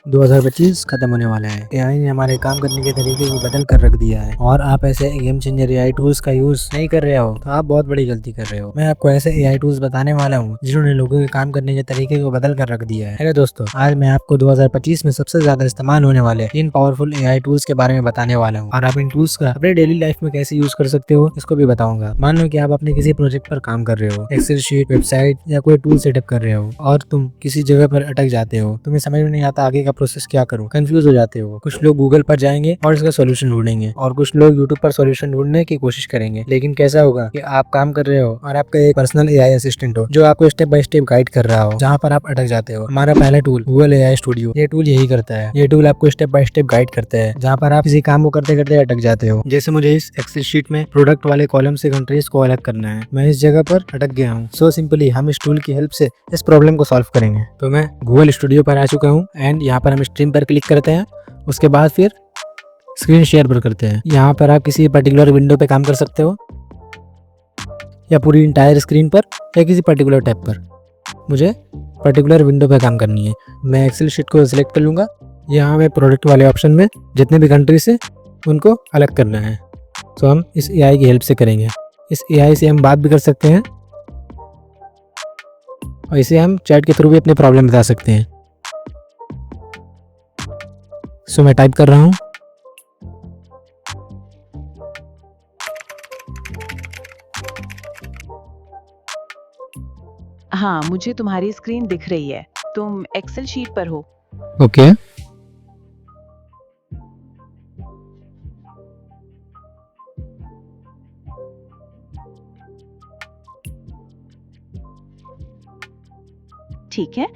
2025 खत्म होने वाला है। एआई ने हमारे काम करने के तरीके को बदल कर रख दिया है और आप ऐसे गेम चेंजर एआई टूल्स का यूज नहीं कर रहे हो तो आप बहुत बड़ी गलती कर रहे हो। मैं आपको ऐसे एआई टूल्स बताने वाला हूँ जिन्होंने लोगों के काम करने के तरीके को बदल कर रख दिया है। हेलो दोस्तों, आज मैं आपको 2025 में सबसे ज्यादा इस्तेमाल होने वाले 3 पावरफुल एआई टूल्स के बारे में बताने वाला हूँ और आप इन टूल्स का अपने डेली लाइफ में कैसे यूज कर सकते हो इसको भी बताऊंगा। मान लो कि आप अपने किसी प्रोजेक्ट पर काम कर रहे हो, एक्सेल शीट, वेबसाइट या कोई टूल सेटअप कर रहे हो और तुम किसी जगह पर अटक जाते हो, तुम्हें समझ में नहीं आता आगे का प्रोसेस क्या करूं, कंफ्यूज हो जाते हो। कुछ लोग गूगल पर जाएंगे और इसका सॉल्यूशन ढूंढेंगे और कुछ लोग यूट्यूब पर सॉल्यूशन ढूंढने की कोशिश करेंगे। लेकिन कैसा होगा कि आप काम कर रहे हो और आपका एक पर्सनल एआई असिस्टेंट हो जो आपको स्टेप बाय स्टेप गाइड कर रहा हो जहाँ पर आप अटक जाते हो। हमारा पहला टूल गूगल एआई स्टूडियो, ये टूल यही करता है। ये टूल आपको स्टेप बाय स्टेप गाइड करता है जहाँ पर आप किसी काम को करते करते अटक जाते हो। जैसे मुझे इस एक्सेल शीट में प्रोडक्ट वाले कॉलम से कंट्रीज को अलग करना है, मैं इस जगह पर अटक गया हूँ। सो सिंपली हम इस टूल की हेल्प से इस प्रॉब्लम को सॉल्व करेंगे। तो मैं गूगल स्टूडियो पर आ चुका हूँ एंड यहाँ पर हम स्ट्रीम पर क्लिक करते हैं। उसके बाद फिर स्क्रीन शेयर पर करते हैं। यहाँ पर आप किसी पर्टिकुलर विंडो पे काम कर सकते हो या पूरी इंटायर स्क्रीन पर या किसी पर्टिकुलर टैब पर। मुझे पर्टिकुलर विंडो पे काम करनी है। मैं एक्सेल शीट को सिलेक्ट कर लूँगा। यहाँ मैं प्रोडक्ट वाले ऑप्शन में जितने भी कंट्री से उनको अलग करना है। तो हम इस एआई की हेल्प से करेंगे। इस एआई से हम बात भी कर सकते हैं और इसे हम चैट के थ्रू भी अपने प्रॉब्लम बता सकते हैं। सो मैं टाइप कर रहा हूँ। हाँ, मुझे तुम्हारी स्क्रीन दिख रही है। तुम एक्सेल शीट पर हो। ओके। ठीक है।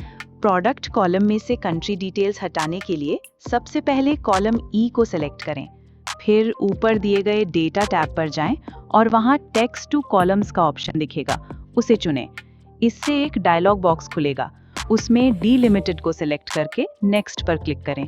प्रोडक्ट कॉलम में से कंट्री डिटेल्स हटाने के लिए सबसे पहले कॉलम ई को सेलेक्ट करें। फिर ऊपर दिए गए डेटा टैब पर जाएं और वहां टेक्स्ट टू कॉलम्स का ऑप्शन दिखेगा, उसे चुनें। इससे एक डायलॉग बॉक्स खुलेगा। उसमें डीलिमिटेड को सेलेक्ट करके नेक्स्ट पर क्लिक करें।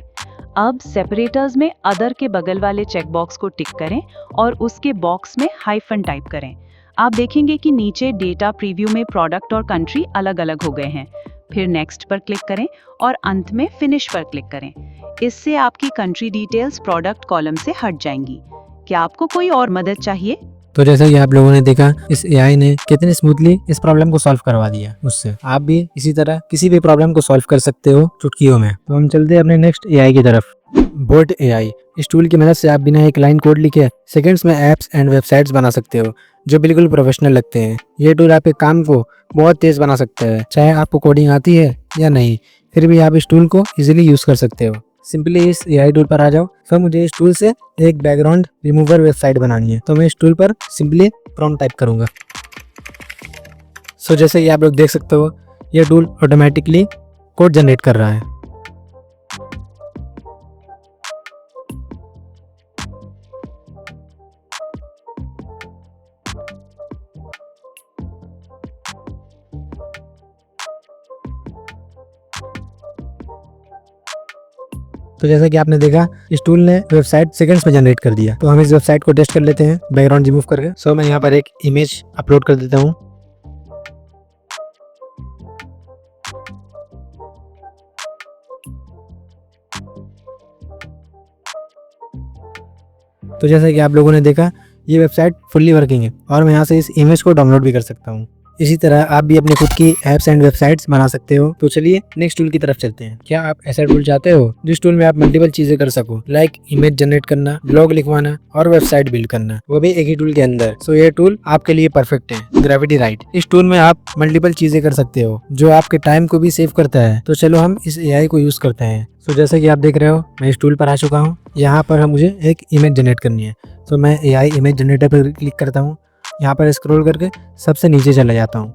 अब सेपरेटर्स में अदर के बगल वाले चेक बॉक्स को टिक करें और उसके बॉक्स में हाइफन टाइप करें। आप देखेंगे कि नीचे डेटा प्रीव्यू में प्रोडक्ट और कंट्री अलग अलग हो गए हैं। फिर नेक्स्ट पर क्लिक करें और अंत में फिनिश पर क्लिक करें। इससे आपकी कंट्री डिटेल्स प्रोडक्ट कॉलम से हट जाएंगी। क्या आपको कोई और मदद चाहिए? तो जैसा कि आप लोगों ने देखा, इस एआई ने कितनी स्मूथली इस प्रॉब्लम को सॉल्व करवा दिया मुझसे। आप भी इसी तरह किसी भी प्रॉब्लम को सॉल्व कर सकते हो चुटकियों में। तो हम चलते हैं अपने नेक्स्ट एआई की तरफ, बोट एआई। इस टूल की मदद से आप बिना एक लाइन कोड लिखे सेकंड्स में एप्स एंड वेबसाइट्स बना सकते हो जो बिल्कुल प्रोफेशनल लगते हैं। ये टूल आपके काम को बहुत तेज बना सकता है। चाहे आपको कोडिंग आती है या नहीं, फिर भी आप इस टूल को इजीली यूज कर सकते हो। सिंपली इस एआई टूल पर आ जाओ। तो मुझे इस टूल से एक बैकग्राउंड रिमूवर वेबसाइट बनानी है, तो मैं इस टूल पर सिंपली प्रॉम्प्ट टाइप करूंगा। सो जैसे कि आप लोग देख सकते हो, ये टूल ऑटोमेटिकली कोड जनरेट कर रहा है। तो जैसा कि आपने देखा, इस टूल ने वेबसाइट सेकंड्स में जनरेट कर दिया। तो हम इस वेबसाइट को टेस्ट कर लेते हैं बैकग्राउंड रिमूव करके। सो मैं यहाँ पर एक इमेज अपलोड कर देता हूँ। तो जैसा कि आप लोगों ने देखा, ये वेबसाइट फुल्ली वर्किंग है और मैं यहाँ से इस इमेज को डाउनलोड भी कर सकता हूँ। इसी तरह आप भी अपनी खुद की एप्स एंड वेबसाइट्स बना सकते हो। तो चलिए नेक्स्ट टूल की तरफ चलते हैं। क्या आप ऐसा टूल चाहते हो जिस टूल में आप मल्टीपल चीजें कर सको, लाइक इमेज जनरेट करना, ब्लॉग लिखवाना और वेबसाइट बिल्ड करना, वो भी एक ही टूल के अंदर? सो ये टूल आपके लिए परफेक्ट है, ग्रेविटी राइट। इस टूल में आप मल्टीपल चीजें कर सकते हो जो आपके टाइम को भी सेव करता है। तो चलो हम इस एआई को यूज करते हैं। तो जैसे कि आप देख रहे हो, मैं इस टूल पर आ चुका हूँ। यहाँ पर मुझे एक इमेज जनरेट करनी है। तो मैं एआई इमेज जनरेटर पर क्लिक करता हूँ। यहाँ पर स्क्रॉल करके सबसे नीचे चला जाता हूँ।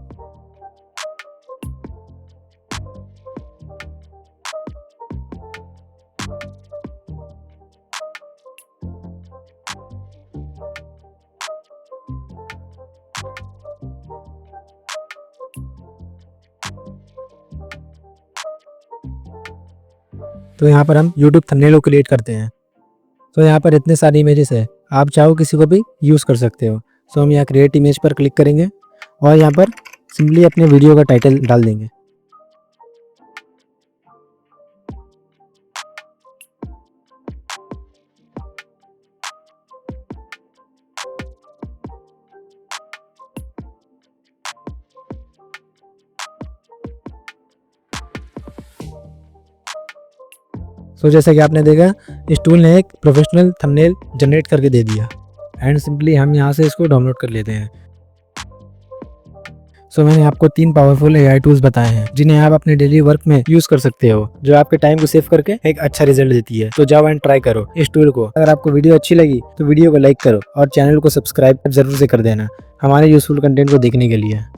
तो यहाँ पर हम YouTube थंबनेल को क्रिएट करते हैं। तो यहाँ पर इतने सारे इमेजेस है, आप चाहो किसी को भी यूज़ कर सकते हो। सो हम यहाँ क्रिएट इमेज पर क्लिक करेंगे और यहाँ पर सिंपली अपने वीडियो का टाइटल डाल देंगे। सो जैसा कि आपने देखा, इस टूल ने एक प्रोफेशनल थंबनेल जनरेट करके दे दिया एंड सिंपली हम यहाँ से इसको डाउनलोड कर लेते हैं। सो मैंने आपको 3 पावरफुल AI टूल्स बताए हैं जिन्हें आप अपने डेली वर्क में यूज कर सकते हो, जो आपके टाइम को सेव करके एक अच्छा रिजल्ट देती है। तो जाओ एंड ट्राई करो इस टूल को। अगर आपको वीडियो अच्छी लगी तो वीडियो को लाइक करो और चैनल को सब्सक्राइब जरूर से कर देना हमारे यूजफुल कंटेंट को देखने के लिए।